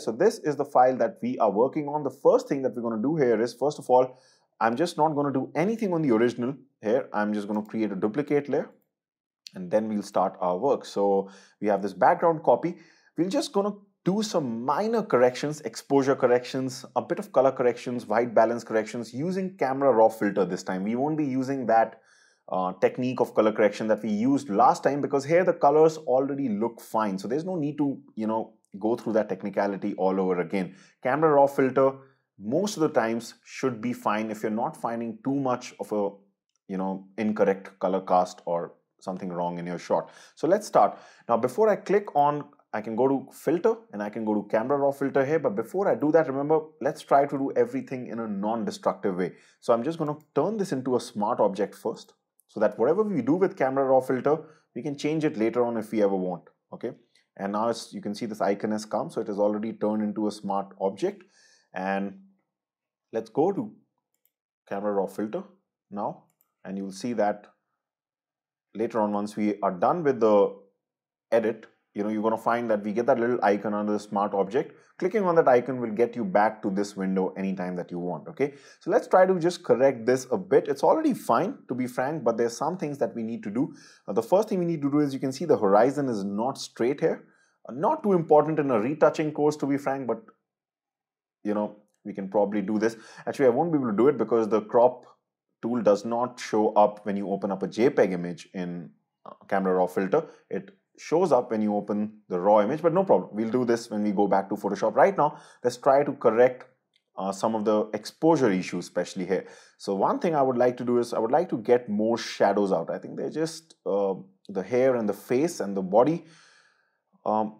So this is the file that we are working on. The first thing that we're going to do here is, first of all, I'm just not going to do anything on the original here. I'm just going to create a duplicate layer and then we'll start our work. So we have this background copy. We're just going to do some minor corrections, exposure corrections, a bit of color corrections, white balance corrections using camera raw filter this time. We won't be using that technique of color correction that we used last time, because here the colors already look fine. So there's no need to, go through that technicality all over again. Camera raw filter most of the times should be fine if you're not finding too much of a, incorrect color cast or something wrong in your shot. So let's start. Now, before I click on, I can go to filter and I can go to camera raw filter here. But before I do that, remember, let's try to do everything in a non-destructive way. So I'm just going to turn this into a smart object first, so that whatever we do with camera raw filter, we can change it later on if we ever want. Okay. And now you can see this icon has come. So it is already turned into a smart object. And let's go to camera raw filter now. And you'll see that later on, once we are done with the edit, you're going to find that we get that little icon under the smart object. Clicking on that icon will get you back to this window anytime that you want. Okay, so let's try to just correct this a bit. It's already fine, to be frank, but there's some things that we need to do. The first thing we need to do is, you can see the horizon is not straight here. Not too important in a retouching course, to be frank, but we can probably do this. Actually, I won't be able to do it because the crop tool does not show up when you open up a JPEG image in camera raw filter. It shows up when you open the raw image, but no problem. We'll do this when we go back to Photoshop. Right now, let's try to correct some of the exposure issues, especially here. So one thing I would like to do is, I would like to get more shadows out. I think they're just the hair and the face and the body,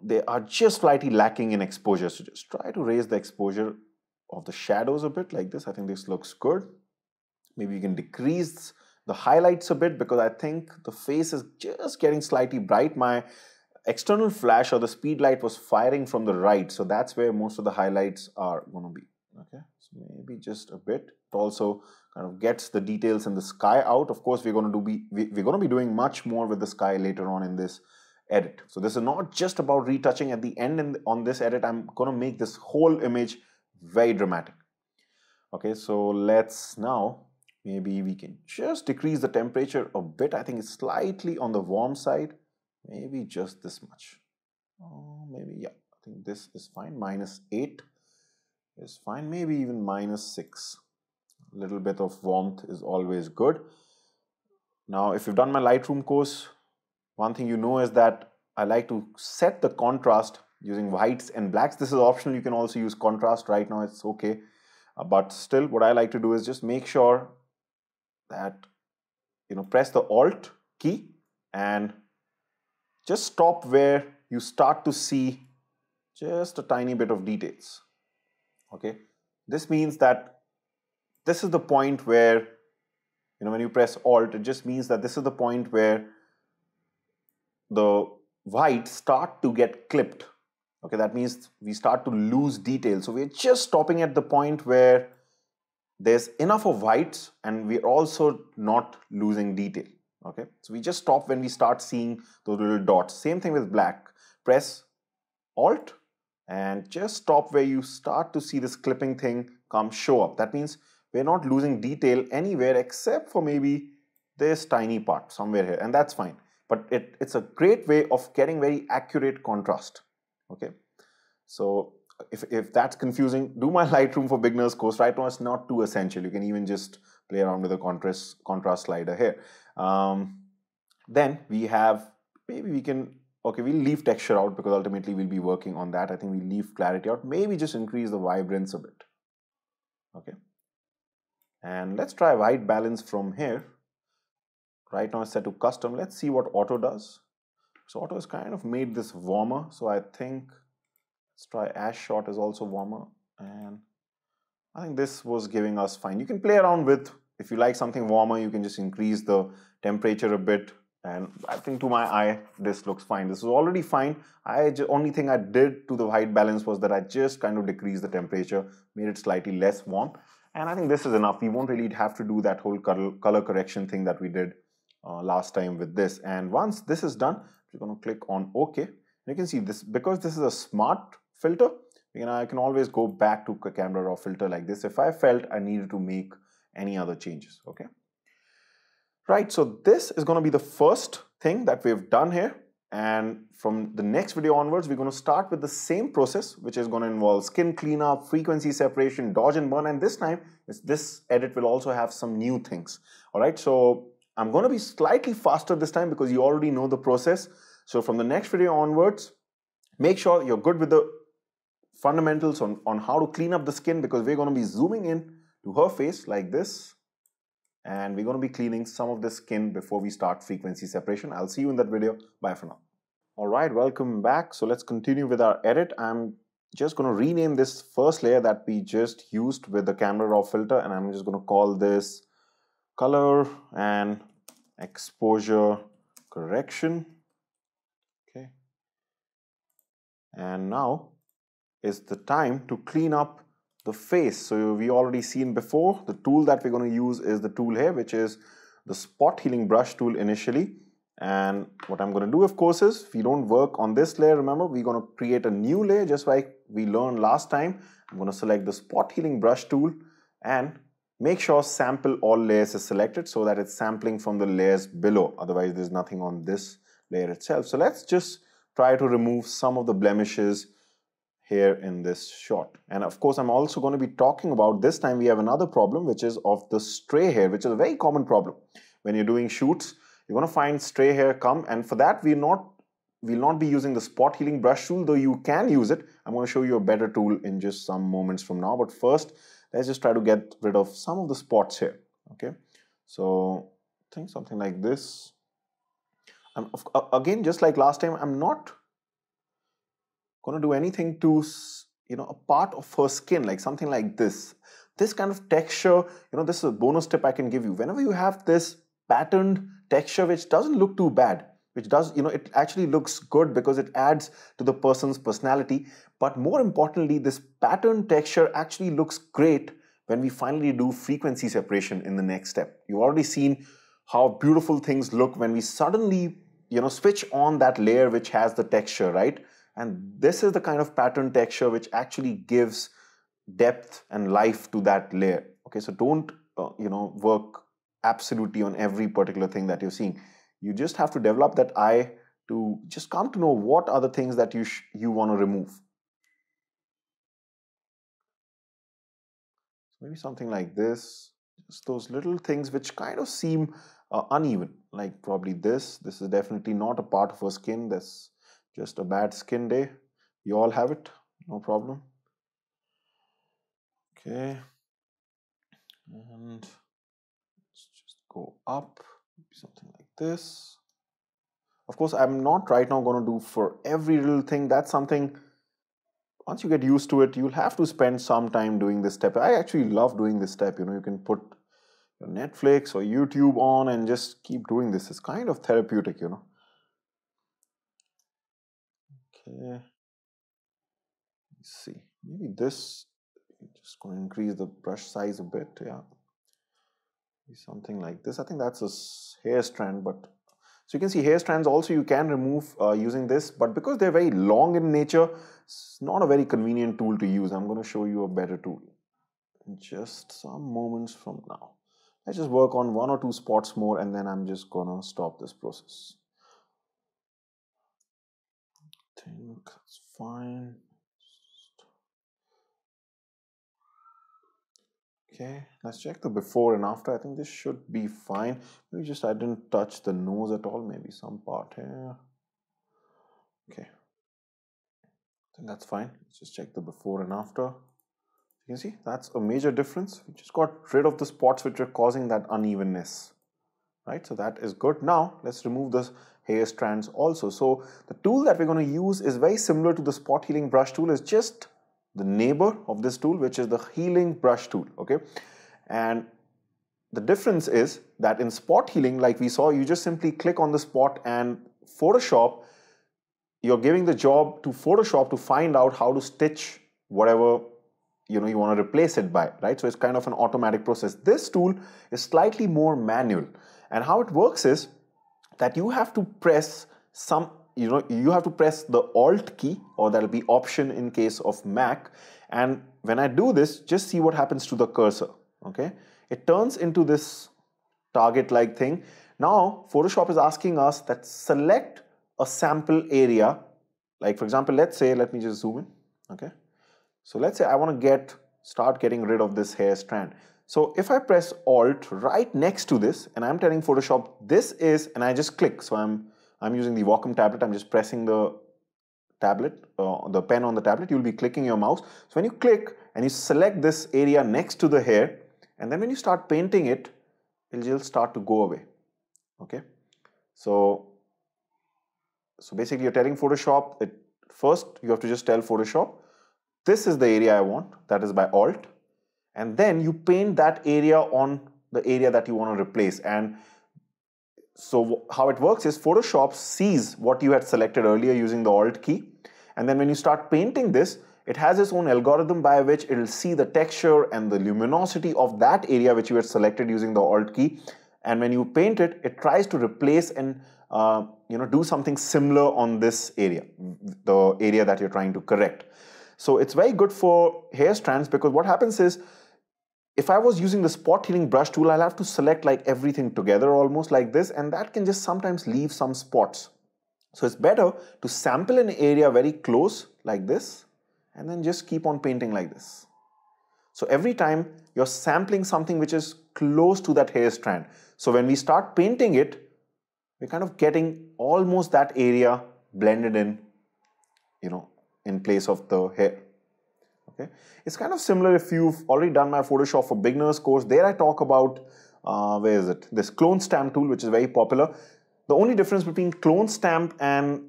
they are just slightly lacking in exposure. So just try to raise the exposure of the shadows a bit like this. I think this looks good. Maybe you can decrease the highlights a bit, because I think the face is just getting slightly bright. My external flash or the speed light was firing from the right, so that's where most of the highlights are going to be. Okay, so maybe just a bit. It also kind of gets the details in the sky out. Of course, we're going to be doing much more with the sky later on in this edit. So this is not just about retouching at the end. On this edit, I'm going to make this whole image very dramatic. Okay, so let's now, maybe we can just decrease the temperature a bit. I think it's slightly on the warm side. Maybe just this much. Maybe, yeah, I think this is fine. -8 is fine. Maybe even -6. A little bit of warmth is always good. Now, if you've done my Lightroom course, one thing you know is that I like to set the contrast using whites and blacks. This is optional. You can also use contrast. Right now, it's okay. But still, what I like to do is just make sure that, press the Alt key and just stop where you start to see just a tiny bit of details. Okay, this means that this is the point where, when you press Alt, it just means that this is the point where the whites start to get clipped. Okay, that means we start to lose detail. So we're just stopping at the point where there's enough of whites and we're also not losing detail. Okay, so we just stop when we start seeing those little dots. Same thing with black. Press Alt and just stop where you start to see this clipping thing show up. That means we're not losing detail anywhere except for maybe this tiny part somewhere here, and that's fine. But it's a great way of getting very accurate contrast. Okay, so if that's confusing, do my Lightroom for Beginners course. Right now, it's not too essential. You can even just play around with the contrast slider here. Then we have, maybe we can, okay, we'll leave texture out because ultimately we'll be working on that. I think we'll leave clarity out. Maybe just increase the vibrance a bit. Okay, and let's try white balance from here. Right now it's set to custom. Let's see what auto does. So auto has kind of made this warmer. So I think let's try ash shot is also warmer. And I think this was giving us fine. You can play around with, if you like something warmer, you can just increase the temperature a bit. And I think to my eye, this looks fine. This is already fine. Only thing I did to the white balance was that I just kind of decreased the temperature, made it slightly less warm. And I think this is enough. We won't really have to do that whole color correction thing that we did last time with this. And once this is done, we're going to click on OK. You can see this, because this is a smart filter, I can always go back to a camera raw filter like this if I felt I needed to make any other changes, okay? Right, so this is going to be the first thing that we've done here. And from the next video onwards, we're going to start with the same process, which is going to involve skin cleanup, frequency separation, dodge and burn. And this time, this edit will also have some new things. All right, so I'm going to be slightly faster this time because you already know the process. So from the next video onwards, make sure you're good with the fundamentals on how to clean up the skin, because we're going to be zooming in to her face like this. And we're going to be cleaning some of the skin before we start frequency separation. I'll see you in that video. Bye for now. All right, welcome back. So let's continue with our edit. I'm just going to rename this first layer that we just used with the camera raw filter, and I'm just going to call this color and exposure correction. Okay. And now is the time to clean up the face. So we already seen before, the tool that we're going to use is the tool here, which is the spot healing brush tool initially. And what I'm going to do, of course, is if we don't work on this layer, remember, we're going to create a new layer just like we learned last time. I'm going to select the spot healing brush tool and make sure sample all layers is selected so that it's sampling from the layers below. Otherwise, there's nothing on this layer itself. So let's just try to remove some of the blemishes here in this shot. And of course, I'm also going to be talking about, this time we have another problem, which is of the stray hair, which is a very common problem. When you're doing shoots, you're going to find stray hair come, and for that we'll not be using the spot healing brush tool, though you can use it. I'm going to show you a better tool in just some moments from now. But first, let's just try to get rid of some of the spots here. Okay, so I think something like this. Again, just like last time, I'm not going to do anything to, a part of her skin, like something like this. This kind of texture, this is a bonus tip I can give you. Whenever you have this patterned texture, which doesn't look too bad, which does, it actually looks good because it adds to the person's personality. But more importantly, this patterned texture actually looks great when we finally do frequency separation in the next step. You've already seen how beautiful things look when we suddenly, switch on that layer which has the texture, right? And this is the kind of pattern texture which actually gives depth and life to that layer. Okay, so don't, work absolutely on every particular thing that you're seeing. You just have to develop that eye to just come to know what are the things that you want to remove. Maybe something like this, just those little things which kind of seem uneven, like probably this. This is definitely not a part of her skin. That's just a bad skin day. You all have it, no problem. Okay, and let's just go up, something like this. Of course, I'm not right now going to do for every little thing. That's something, once you get used to it, you'll have to spend some time doing this step. I actually love doing this step. You can put your Netflix or YouTube on and just keep doing this. It's kind of therapeutic, Okay, let's see. Maybe this, just going to increase the brush size a bit. Yeah, something like this. I think that's a hair strand, but so you can see hair strands also you can remove using this, but because they're very long in nature, it's not a very convenient tool to use. I'm going to show you a better tool in just some moments from now. Let's just work on one or two spots more, and then I'm just going to stop this process. I think that's fine. Okay, let's check the before and after. I think this should be fine. Maybe just I didn't touch the nose at all. Maybe some part here. Okay, I think that's fine. Let's just check the before and after. You can see that's a major difference. We just got rid of the spots which are causing that unevenness, right? So that is good. Now let's remove the hair strands also. So the tool that we're going to use is very similar to the spot healing brush tool. It's just the neighbor of this tool, which is the healing brush tool. Okay, and the difference is that in spot healing, like we saw, you just simply click on the spot, and Photoshop, you're giving the job to Photoshop to find out how to stitch whatever you want to replace it by, right? So it's kind of an automatic process. This tool is slightly more manual, and how it works is that you have to press some you have to press the Alt key, or that'll be Option in case of Mac. And when I do this, just see what happens to the cursor. Okay, it turns into this target-like thing. Now Photoshop is asking us that select a sample area. Like for example, let me just zoom in. Okay, so let's say I want to start getting rid of this hair strand. So if I press Alt right next to this, and I'm telling Photoshop this is, and I just click. So I'm using the Wacom tablet. I'm just pressing the tablet, the pen on the tablet. You'll be clicking your mouse. So when you click and you select this area next to the hair, and then when you start painting it, it'll start to go away. Okay. So basically you're telling Photoshop, first you have to just tell Photoshop, this is the area I want, that is by Alt. And then you paint that area on the area that you want to replace. And so how it works is Photoshop sees what you had selected earlier using the Alt key. And then when you start painting this, it has its own algorithm by which it will see the texture and the luminosity of that area which you had selected using the Alt key. And when you paint it, it tries to replace and do something similar on this area, the area that you're trying to correct. So it's very good for hair strands, because what happens is, if I was using the spot healing brush tool, I'll have to select like everything together almost like this, and that can just sometimes leave some spots. So it's better to sample an area very close like this, and then just keep on painting like this. So every time you're sampling something which is close to that hair strand. So when we start painting it, we're kind of getting almost that area blended in, in place of the hair. Okay. It's kind of similar if you've already done my Photoshop for Beginners course. There I talk about, this clone stamp tool, which is very popular. The only difference between clone stamp and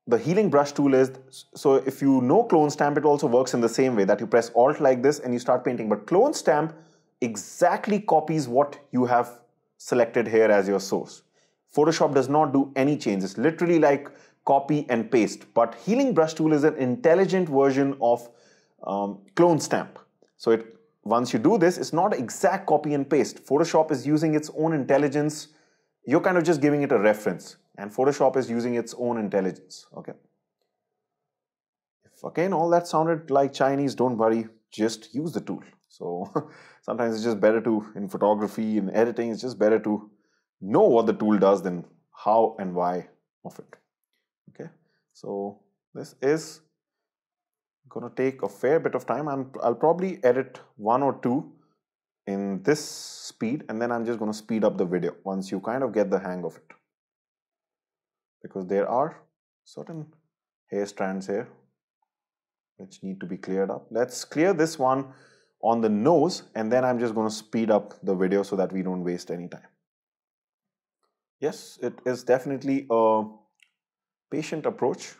the healing brush tool is, so if you know clone stamp, it also works in the same way, that you press Alt like this and you start painting. But clone stamp exactly copies what you have selected here as your source. Photoshop does not do any changes, literally like copy and paste. But healing brush tool is an intelligent version of clone stamp. So once you do this, it's not exact copy and paste. Photoshop is using its own intelligence. You're kind of just giving it a reference, and Photoshop is using its own intelligence. Okay. If again all that sounded like Chinese, don't worry, just use the tool. So sometimes it's just better in photography and editing, it's just better to know what the tool does than how and why of it. Okay. So this is going to take a fair bit of time. I'll probably edit 1 or 2 in this speed, and then I'm just going to speed up the video once you kind of get the hang of it, because there are certain hair strands here which need to be cleared up. Let's clear this one on the nose, and then I'm just going to speed up the video so that we don't waste any time. Yes, it is definitely a patient approach.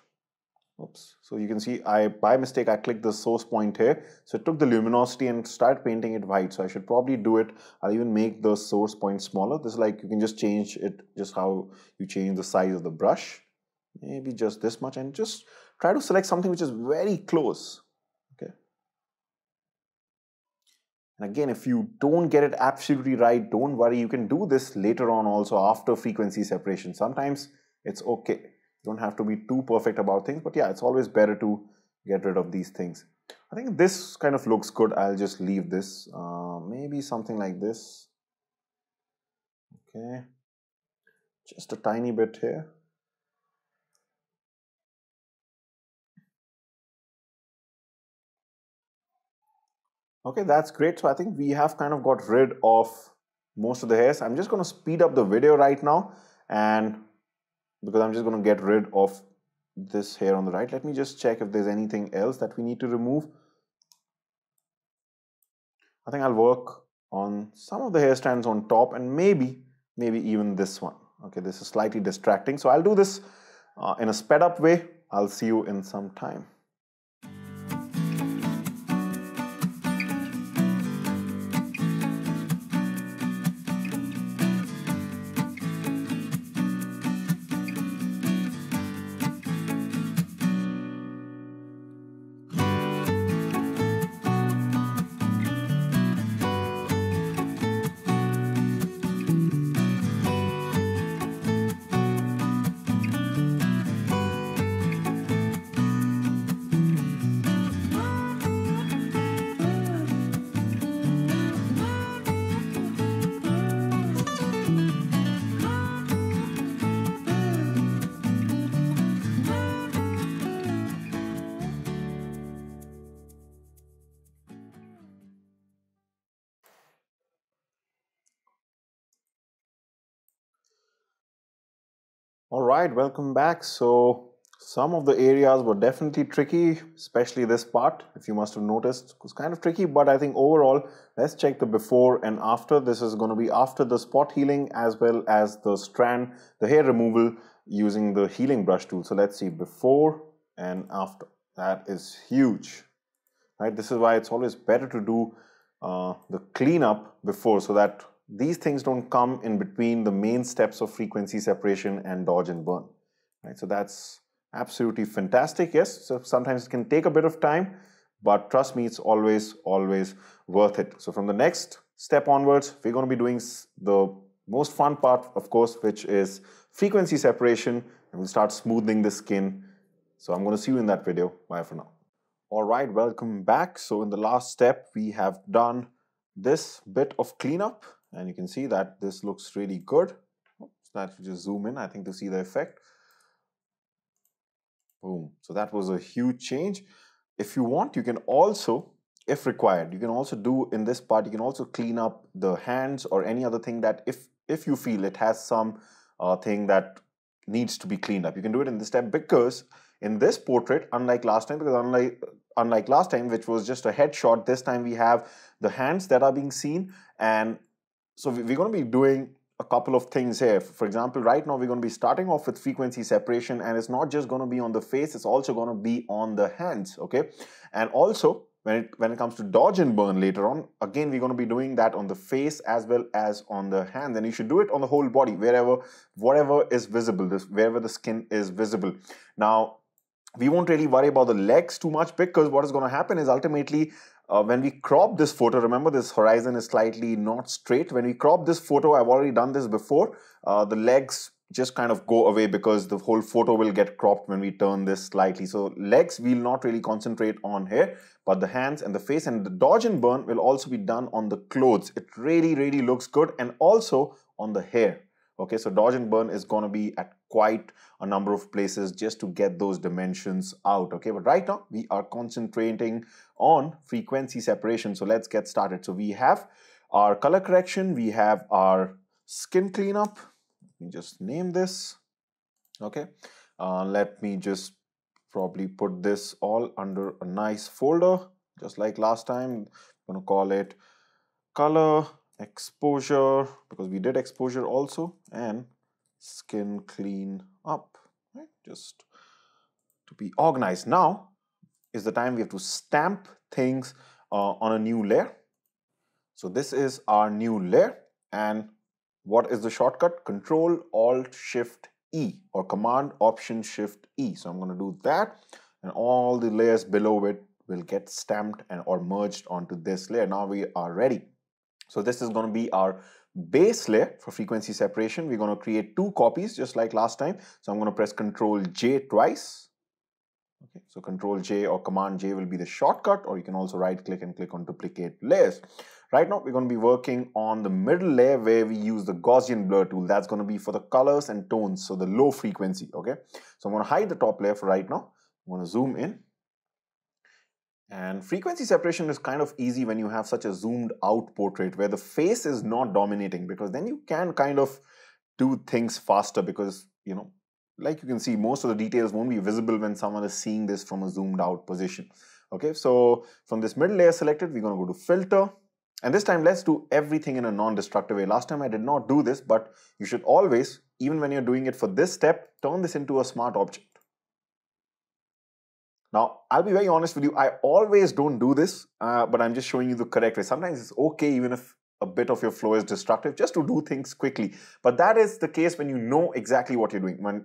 Oops. So you can see by mistake I clicked the source point here. So it took the luminosity and started painting it white. So I should probably do it. I'll even make the source point smaller. This is like, you can just change it just how you change the size of the brush. Maybe just this much, and just try to select something which is very close. Okay. And again, if you don't get it absolutely right, don't worry. You can do this later on also after frequency separation. Sometimes it's okay. You don't have to be too perfect about things, but yeah, it's always better to get rid of these things. I think this kind of looks good. I'll just leave this. Maybe something like this. Okay. Just a tiny bit here. Okay, that's great. So I think we have kind of got rid of most of the hairs. I'm just going to speed up the video right now, and because I'm just going to get rid of this hair on the right. Let me just check if there's anything else that we need to remove. I think I'll work on some of the hair strands on top, and maybe even this one. Okay, this is slightly distracting. So I'll do this in a sped up way. I'll see you in some time. All right, welcome back. So some of the areas were definitely tricky, especially this part, if you must have noticed. It was kind of tricky, but I think overall, let's check the before and after. This is going to be after the spot healing as well as the strand, the hair removal using the healing brush tool. So let's see before and after. That is huge, right? This is why it's always better to do the cleanup before, so that these things don't come in between the main steps of frequency separation and dodge and burn, right? So that's absolutely fantastic. Yes, so sometimes it can take a bit of time, but trust me, it's always worth it. So from the next step onwards, we're going to be doing the most fun part, of course, which is frequency separation, and we'll start smoothing the skin. So I'm going to see you in that video. Bye for now. All right, welcome back. So in the last step, we have done this bit of cleanup, and you can see that this looks really good. So that you just zoom in, I think, to see the effect. Boom. So that was a huge change. If you want, you can also, if required, you can also do in this part, you can also clean up the hands or any other thing that if you feel it has some thing that needs to be cleaned up. You can do it in this step, because in this portrait, unlike last time, unlike last time, which was just a headshot, this time we have the hands that are being seen. And so we're going to be doing a couple of things here. For example, right now we're going to be starting off with frequency separation, and it's not just going to be on the face, it's also going to be on the hands, okay? And also, when it comes to dodge and burn later on, again, we're going to be doing that on the face as well as on the hands. And you should do it on the whole body, whatever is visible, wherever the skin is visible. Now, we won't really worry about the legs too much, because what is going to happen is ultimately when we crop this photo, remember this horizon is slightly not straight. When we crop this photo, I've already done this before, the legs just kind of go away because the whole photo will get cropped when we turn this slightly. So legs we'll not really concentrate on here, but the hands and the face, and the dodge and burn will also be done on the clothes. It really looks good, and also on the hair. Okay, so dodge and burn is going to be at quite a number of places just to get those dimensions out. Okay, but right now we are concentrating on frequency separation. So let's get started. So we have our color correction, we have our skin cleanup. Let me just name this. Okay, let me just probably put this all under a nice folder, just like last time. I'm going to call it color, exposure, because we did exposure also, and skin clean up, right? Just to be organized. Now is the time we have to stamp things on a new layer. So this is our new layer, and what is the shortcut? Control Alt Shift E, or Command Option Shift E. So I'm going to do that, and all the layers below it will get stamped and or merged onto this layer. Now we are ready. So this is going to be our base layer for frequency separation. We're going to create two copies just like last time. So I'm going to press Control J twice. Okay, so Control J or Command J will be the shortcut, or you can also right click and click on duplicate layers. Right now we're going to be working on the middle layer where we use the Gaussian blur tool. That's going to be for the colors and tones, so the low frequency. Okay, so I'm going to hide the top layer for right now. I'm going to zoom in. And frequency separation is kind of easy when you have such a zoomed out portrait where the face is not dominating, because then you can kind of do things faster, because, you know, like you can see, most of the details won't be visible when someone is seeing this from a zoomed out position. Okay, so from this middle layer selected, we're going to go to filter. And this time, let's do everything in a non-destructive way. Last time I did not do this, but you should always, even when you're doing it for this step, turn this into a smart object. Now, I'll be very honest with you, I always don't do this, but I'm just showing you the correct way. Sometimes it's okay, even if a bit of your flow is destructive, just to do things quickly. But that is the case when you know exactly what you're doing, when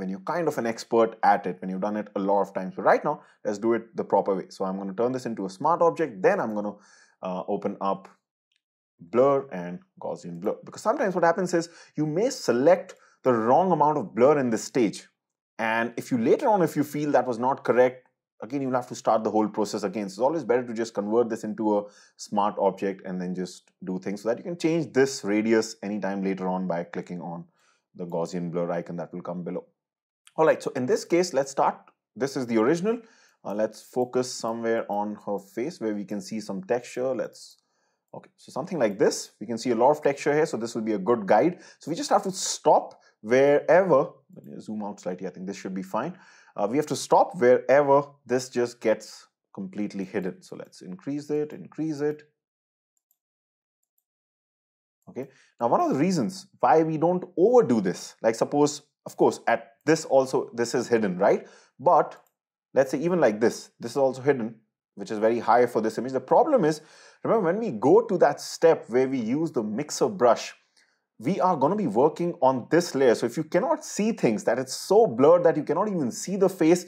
you're kind of an expert at it, when you've done it a lot of times. But right now, let's do it the proper way. So I'm going to turn this into a smart object. Then I'm going to open up blur and Gaussian blur. Because sometimes what happens is you may select the wrong amount of blur in this stage. And if you later on, if you feel that was not correct, again, you'll have to start the whole process again. So it's always better to just convert this into a smart object and then just do things, so that you can change this radius anytime later on by clicking on the Gaussian blur icon that will come below. All right, so in this case, let's start. This is the original. Let's focus somewhere on her face where we can see some texture. Okay, so something like this. We can see a lot of texture here, so this will be a good guide. So we just have to stop wherever Let me zoom out slightly. I think this should be fine. We have to stop wherever this just gets completely hidden. So let's increase it, increase it. Okay. Now, one of the reasons why we don't overdo this, like suppose, of course, at this also, this is hidden, right? But let's say even like this is also hidden, which is very high for this image. The problem is, remember when we go to that step where we use the mixer brush, we are going to be working on this layer. So if you cannot see things, that it's so blurred that you cannot even see the face,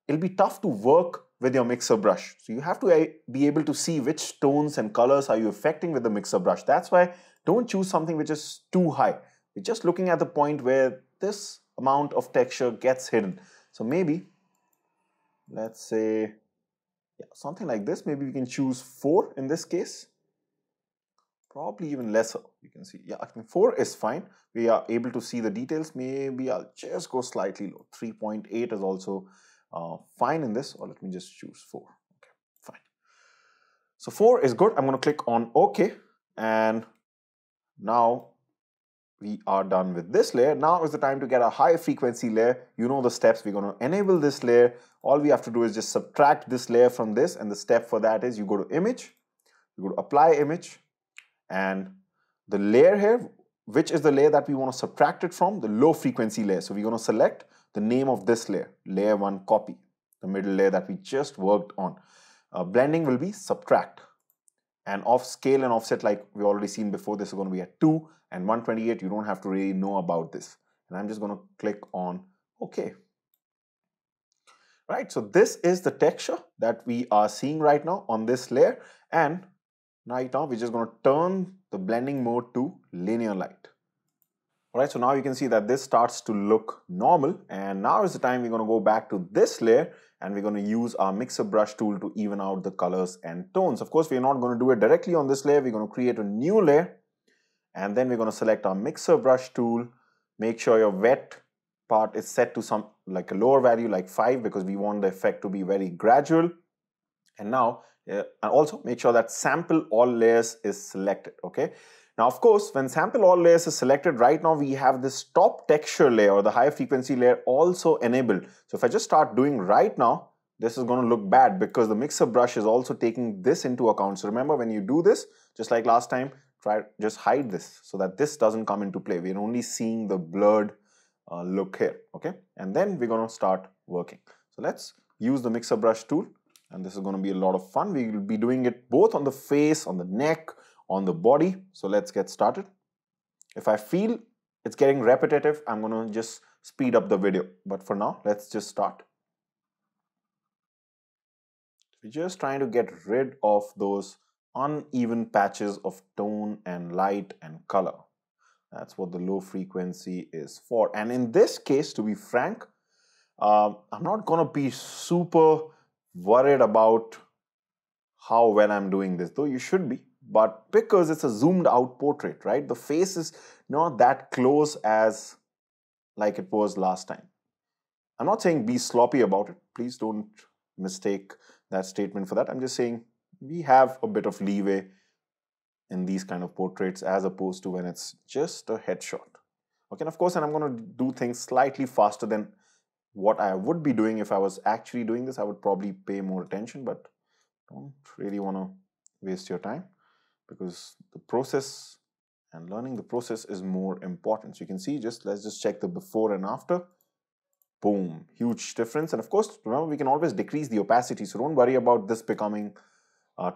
it'll be tough to work with your mixer brush. So you have to be able to see which tones and colors are you affecting with the mixer brush. That's why don't choose something which is too high. We're just looking at the point where this amount of texture gets hidden. So maybe, let's say, yeah, something like this. Maybe we can choose 4 in this case. Probably even lesser. You can see, yeah, I think 4 is fine. We are able to see the details. Maybe I'll just go slightly low. 3.8 is also fine in this, or let me just choose 4. Okay, fine. So 4 is good. I'm going to click on OK, and now we are done with this layer. Now is the time to get a high frequency layer. You know the steps. We're going to enable this layer. All we have to do is just subtract this layer from this, and the step for that is you go to Image, you go to Apply Image, and the layer here, which is the layer that we want to subtract it from, the low frequency layer. So we're going to select the name of this layer, layer 1 copy, the middle layer that we just worked on. Blending will be subtract, and off scale and offset, like we already seen before, this is going to be at 2 and 128. You don't have to really know about this, and I'm just going to click on OK. Right, so this is the texture that we are seeing right now on this layer, and right now we're just going to turn the blending mode to linear light. Alright, so now you can see that this starts to look normal, and now is the time we're going to go back to this layer and we're going to use our mixer brush tool to even out the colors and tones. Of course, we're not going to do it directly on this layer. We're going to create a new layer, and then we're going to select our mixer brush tool. Make sure your wet part is set to some like a lower value like 5, because we want the effect to be very gradual. And now and also make sure that sample all layers is selected. Okay, now of course when sample all layers is selected, right now we have this top texture layer or the high frequency layer also enabled. So if I just start doing right now, this is going to look bad because the mixer brush is also taking this into account. So remember, when you do this, just like last time, just hide this so that this doesn't come into play. We're only seeing the blurred look here. Okay, and then we're going to start working. So let's use the mixer brush tool, and this is going to be a lot of fun. We will be doing it both on the face, on the neck, on the body. So let's get started. If I feel it's getting repetitive, I'm going to just speed up the video. But for now, let's just start. We're just trying to get rid of those uneven patches of tone and light and color. That's what the low frequency is for. And in this case, to be frank, I'm not going to be super worried about how well I'm doing this, though you should be. But because it's a zoomed out portrait, right? The face is not that close as like it was last time. I'm not saying be sloppy about it. Please don't mistake that statement for that. I'm just saying we have a bit of leeway in these kind of portraits as opposed to when it's just a headshot. Okay, and of course, and I'm going to do things slightly faster than what I would be doing if I was actually doing this. I would probably pay more attention, but don't really want to waste your time, because the process and learning the process is more important. So you can see, let's just check the before and after. Boom, huge difference. And of course, remember, we can always decrease the opacity, so don't worry about this becoming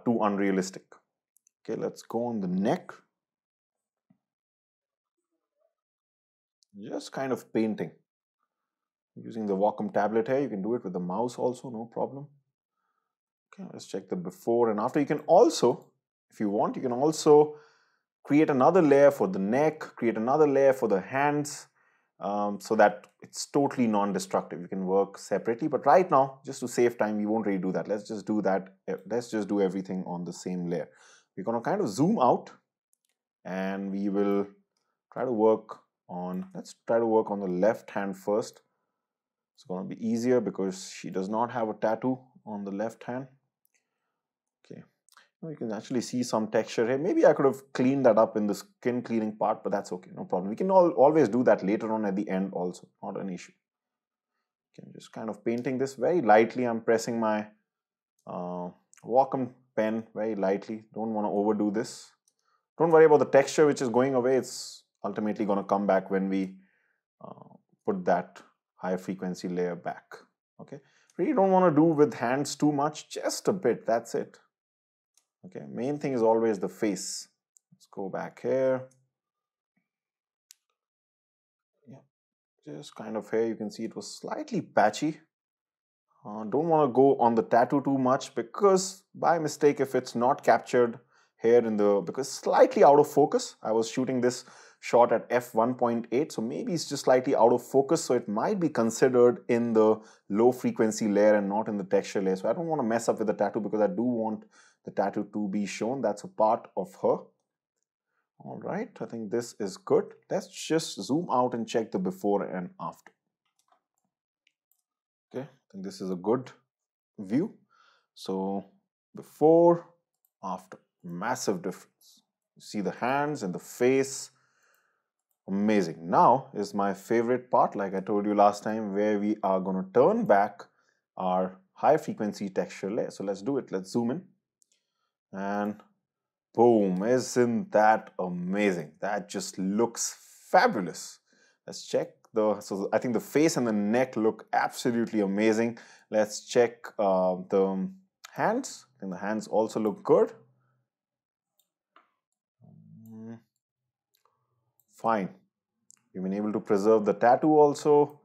too unrealistic. Okay, let's go on the neck. Just kind of painting. Using the Wacom tablet here, you can do it with the mouse also, no problem. Okay, let's check the before and after. You can also, if you want, you can also create another layer for the neck, create another layer for the hands, so that it's totally non-destructive. You can work separately, but right now, just to save time, we won't really do that. Let's just do that. Let's just do everything on the same layer. We're going to kind of zoom out, and we will try to work on, let's try to work on the left hand first. It's going to be easier because she does not have a tattoo on the left hand. Okay, You can actually see some texture here. Maybe I could have cleaned that up in the skin cleaning part, but that's okay, no problem. We can always do that later on at the end also, not an issue. I'm just kind of painting this very lightly. I'm pressing my Wacom pen very lightly. Don't want to overdo this. Don't worry about the texture which is going away. It's ultimately going to come back when we put that high frequency layer back. Okay, really don't want to do with hands too much, just a bit, that's it. Okay, main thing is always the face. Let's go back here. Yeah, just kind of here, you can see it was slightly patchy. Don't want to go on the tattoo too much, because by mistake, if it's not captured here because slightly out of focus, I was shooting this shot at f1.8, so maybe it's just slightly out of focus, so it might be considered in the low frequency layer and not in the texture layer. So I don't want to mess up with the tattoo, because I do want the tattoo to be shown. That's a part of her. All right, I think this is good. Let's just zoom out and check the before and after. Okay, I think this is a good view. So before, after, massive difference. You see the hands and the face. Amazing. Now is my favorite part, like I told you last time, where we are going to turn back our high frequency texture layer. So let's do it. Let's zoom in. And boom, isn't that amazing? That just looks fabulous. Let's check so I think the face and the neck look absolutely amazing. Let's check the hands. I think the hands also look good. Fine. You've been able to preserve the tattoo also.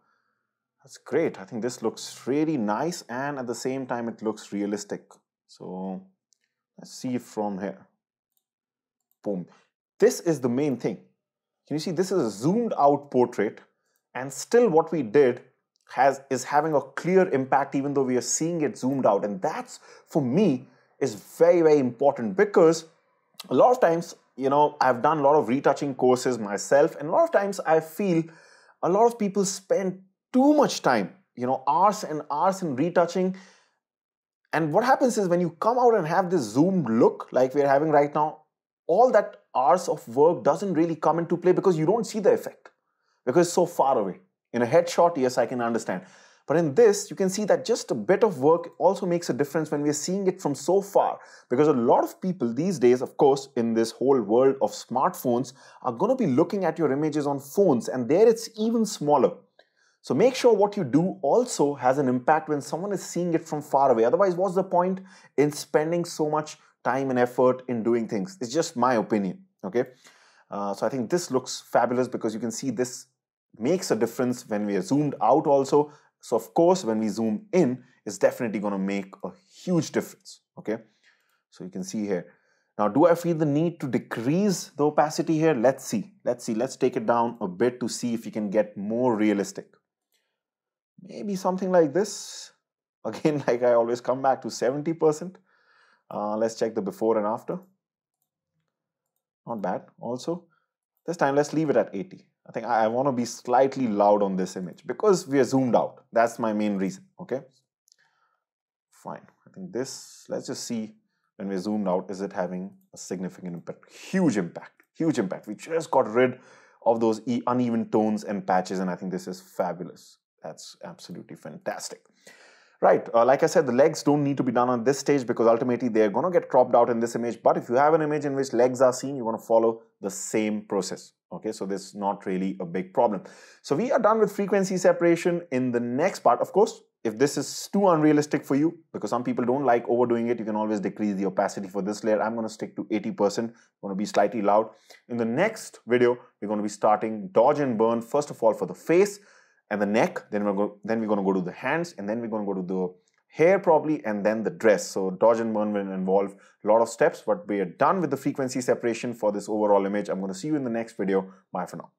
That's great. I think this looks really nice, and at the same time it looks realistic. So let's see from here. Boom. This is the main thing. Can you see this is a zoomed out portrait, and still what we did is having a clear impact even though we are seeing it zoomed out. And that's, for me, is very, very important, because a lot of times, you know, I've done a lot of retouching courses myself, and a lot of times I feel a lot of people spend too much time, you know, hours and hours in retouching. And what happens is when you come out and have this zoomed look like we're having right now, all that hours of work doesn't really come into play, because you don't see the effect, because it's so far away. In a headshot, yes, I can understand. But in this, you can see that just a bit of work also makes a difference when we're seeing it from so far. Because a lot of people these days, of course, in this whole world of smartphones, are going to be looking at your images on phones, and there it's even smaller. So make sure what you do also has an impact when someone is seeing it from far away. Otherwise, what's the point in spending so much time and effort in doing things? It's just my opinion, okay? So I think this looks fabulous, because you can see this makes a difference when we are zoomed out also. So of course, when we zoom in, it's definitely going to make a huge difference, okay? So you can see here. Now, do I feel the need to decrease the opacity here? Let's see. Let's take it down a bit to see if you can get more realistic. Maybe something like this. Again, like I always come back to 70%. Let's check the before and after. Not bad also. This time, let's leave it at 80. I think I want to be slightly loud on this image, because we are zoomed out. That's my main reason, okay? Fine. I think this, let's just see when we're zoomed out, is it having a significant impact? Huge impact. Huge impact. We just got rid of those uneven tones and patches, and I think this is fabulous. That's absolutely fantastic. Right, like I said, the legs don't need to be done on this stage, because ultimately they're going to get cropped out in this image. But if you have an image in which legs are seen, you want to follow the same process. Okay, so this is not really a big problem. So we are done with frequency separation. In the next part, of course, if this is too unrealistic for you, because some people don't like overdoing it, you can always decrease the opacity for this layer. I'm going to stick to 80%. I'm going to be slightly loud. In the next video, we're going to be starting dodge and burn, first of all for the face and the neck, then we're going to go to the hands, and then we're going to go to the hair probably, and then the dress. So dodge and burn will involve a lot of steps, but we are done with the frequency separation for this overall image. I'm going to see you in the next video. Bye for now.